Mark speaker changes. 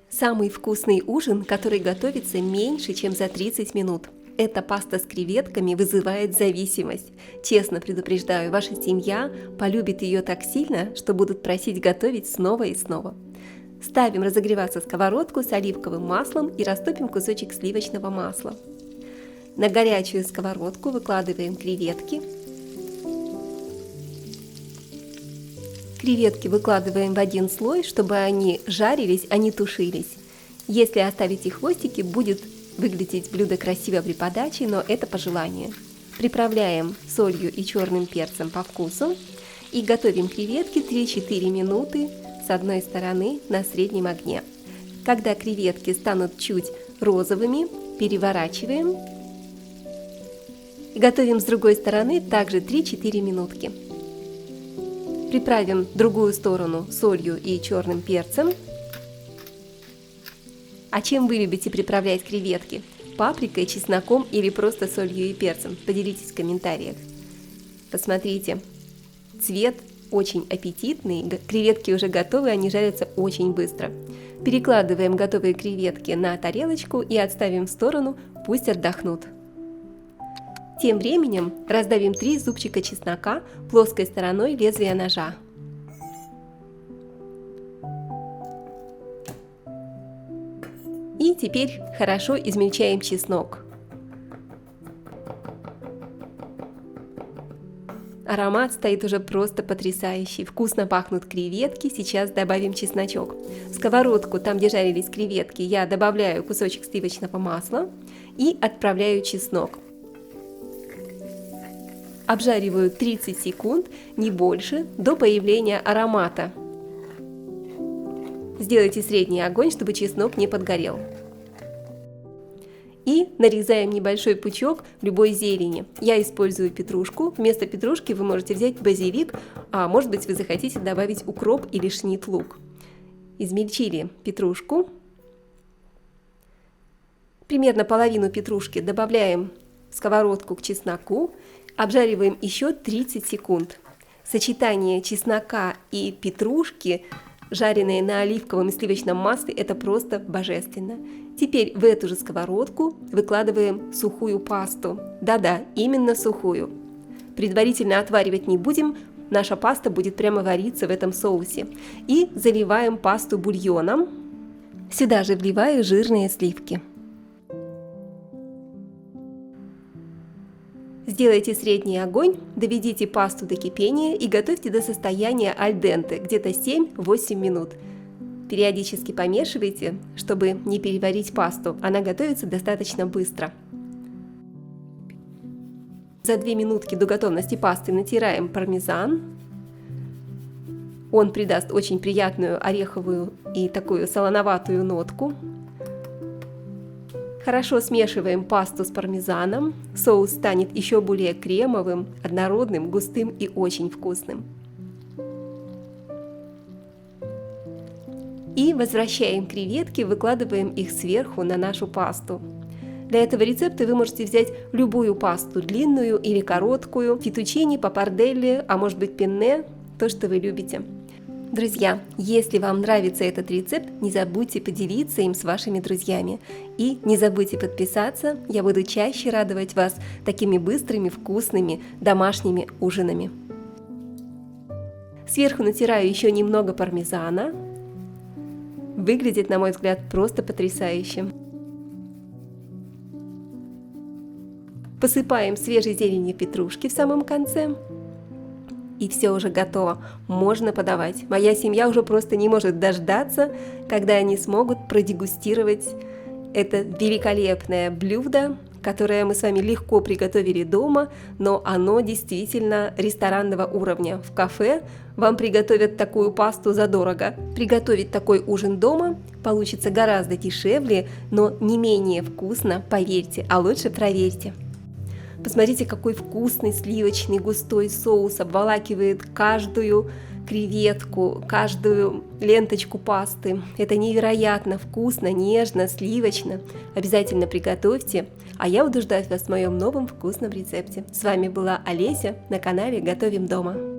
Speaker 1: Самый вкусный ужин, который готовится меньше, чем за 30 минут. Эта паста с креветками вызывает зависимость. Честно предупреждаю, ваша семья полюбит ее так сильно, что будут просить готовить снова и снова. Ставим разогреваться сковородку с оливковым маслом и растопим кусочек сливочного масла. На горячую сковородку выкладываем креветки. Креветки выкладываем в один слой, чтобы они жарились, а не тушились. Если оставить их хвостики, будет выглядеть блюдо красиво при подаче, но это по желанию. Приправляем солью и черным перцем по вкусу и готовим креветки 3-4 минуты с одной стороны на среднем огне. Когда креветки станут чуть розовыми, переворачиваем и готовим с другой стороны также 3-4 минутки. Приправим другую сторону солью и черным перцем. А чем вы любите приправлять креветки? Паприкой, чесноком или просто солью и перцем? Поделитесь в комментариях. Посмотрите, цвет очень аппетитный, креветки уже готовы, они жарятся очень быстро. Перекладываем готовые креветки на тарелочку и отставим в сторону, пусть отдохнут. Тем временем раздавим 3 зубчика чеснока плоской стороной лезвия ножа. И теперь хорошо измельчаем чеснок. Аромат стоит уже просто потрясающий. Вкусно пахнут креветки. Сейчас добавим чесночок. В сковородку, там где жарились креветки, я добавляю кусочек сливочного масла и отправляю чеснок. Обжариваю 30 секунд, не больше, до появления аромата. Сделайте средний огонь, чтобы чеснок не подгорел. И нарезаем небольшой пучок любой зелени. Я использую петрушку. Вместо петрушки вы можете взять базилик, а может быть вы захотите добавить укроп или шнит-лук. Измельчили петрушку. Примерно половину петрушки добавляем в сковородку к чесноку. Обжариваем еще 30 секунд. Сочетание чеснока и петрушки, жареные на оливковом и сливочном масле, это просто божественно. Теперь в эту же сковородку выкладываем сухую пасту. Да-да, именно сухую. Предварительно отваривать не будем, наша паста будет прямо вариться в этом соусе. И заливаем пасту бульоном. Сюда же вливаю жирные сливки. Сделайте средний огонь, доведите пасту до кипения и готовьте до состояния аль денте, где-то 7-8 минут. Периодически помешивайте, чтобы не переварить пасту, она готовится достаточно быстро. За 2 минутки до готовности пасты натираем пармезан. Он придаст очень приятную ореховую и такую солоноватую нотку. Хорошо смешиваем пасту с пармезаном, соус станет еще более кремовым, однородным, густым и очень вкусным. И возвращаем креветки, выкладываем их сверху на нашу пасту. Для этого рецепта вы можете взять любую пасту, длинную или короткую, фетучини, паппарделле, а может быть пенне, то, что вы любите. Друзья, если вам нравится этот рецепт, не забудьте поделиться им с вашими друзьями. И не забудьте подписаться, я буду чаще радовать вас такими быстрыми, вкусными домашними ужинами. Сверху натираю еще немного пармезана. Выглядит, на мой взгляд, просто потрясающе. Посыпаем свежей зеленью петрушки в самом конце. И все уже готово, можно подавать. Моя семья уже просто не может дождаться, когда они смогут продегустировать это великолепное блюдо, которое мы с вами легко приготовили дома, но оно действительно ресторанного уровня. В кафе вам приготовят такую пасту задорого. Приготовить такой ужин дома получится гораздо дешевле, но не менее вкусно, поверьте, а лучше проверьте. Посмотрите, какой вкусный сливочный густой соус обволакивает каждую креветку, каждую ленточку пасты. Это невероятно вкусно, нежно, сливочно. Обязательно приготовьте. А я буду ждать вас в моем новом вкусном рецепте. С вами была Олеся на канале Готовим дома.